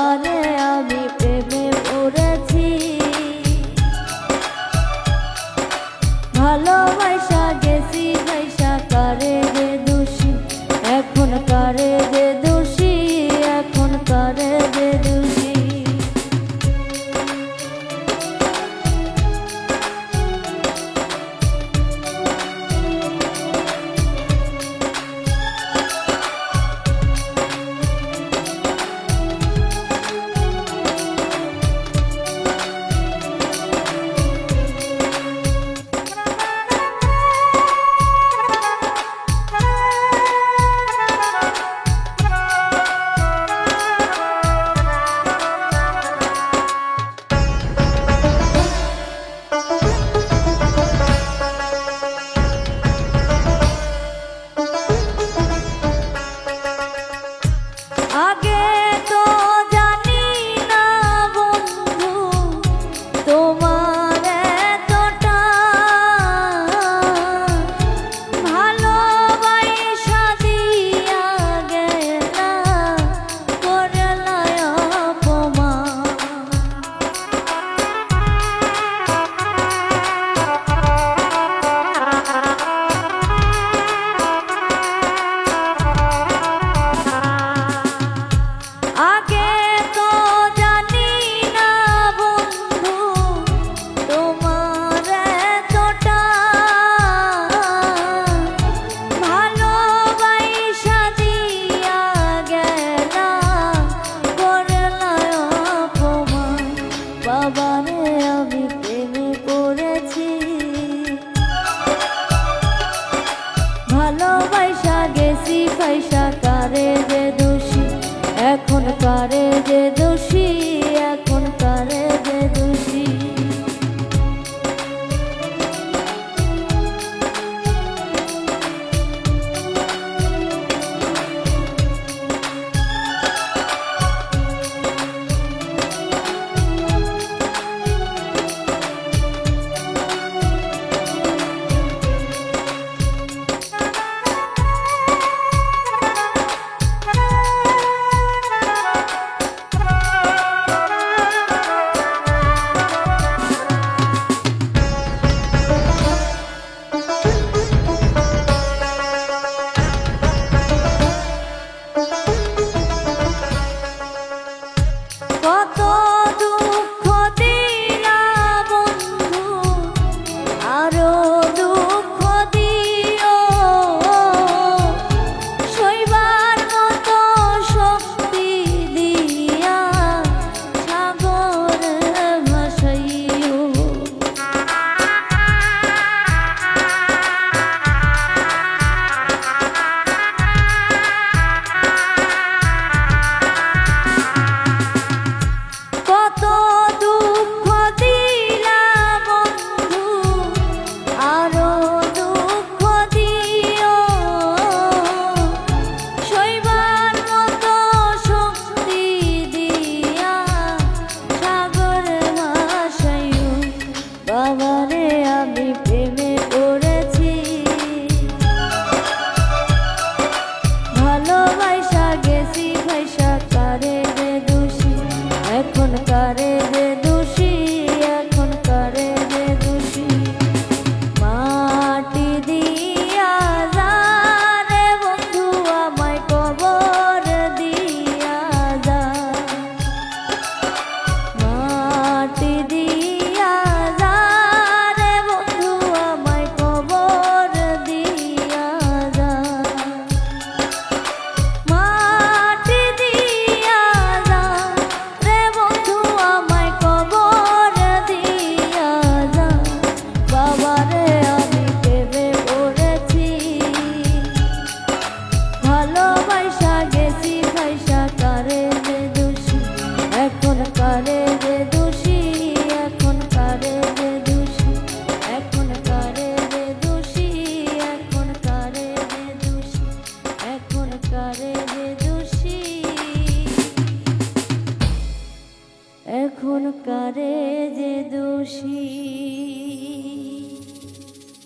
বাবারে আমি প্রেমে পড়েছি, ভালোবাসা গেছি ভাইসা কারে যে দোষী, এখন কারে যে দোষী, এখন কারে যে দোষী। আগে তো জানি না বন্ধু তোমার এতটা ভালোবাসা দিয়া গেলা করলা অপমান। আগে তো জানি না বন্ধু তোমার এতটা ভালোবাসা দিয়া গেলা করলা অপমান। বাবারে আমি প্রেমে পড়েছি, ভালোবাসা গেছি পয়সা কারে যে দোষী, এখন কারে যে দোষী, এখন কারে যে দোষী। কত দুঃখ দিলা বন্ধু, আরো দুঃখ দিও, সইবার মতো শক্তি দিয়া সাগর ভাসাইও। কত দুঃখ দিলা বন্ধু, আরো দুঃখ দিও, সইবার মতো শক্তি দিয়া সাগর ভাসাইও। বাবারে আমি প্রেমে পড়েছি, ভালোবাসা গেছি ভাইসা কারে যে দোষী, এখন কারে যে দোষী, এখন কারে যে দোষী। মাটি দিয়া যা রে বন্ধু আমায় কবর দিয়া যা, মাটি দিয়া যা রে বন্ধু আমায় কবর দিয়া যা। মাটি দিয়া যা রে বন্ধু আমায় কবর দিয়া যা। বাবারে আমি প্রেমে পড়েছি, ভালোবাসা গেছি ভাইসা কারে যে দোষী, এখন কারে যে দোষী, এখন কারে যে দোষী, এখন কারে যে দোষী, এখন কারে যে দোষী, এখন কারে যে দোষী, এখন কারে যে দোষী।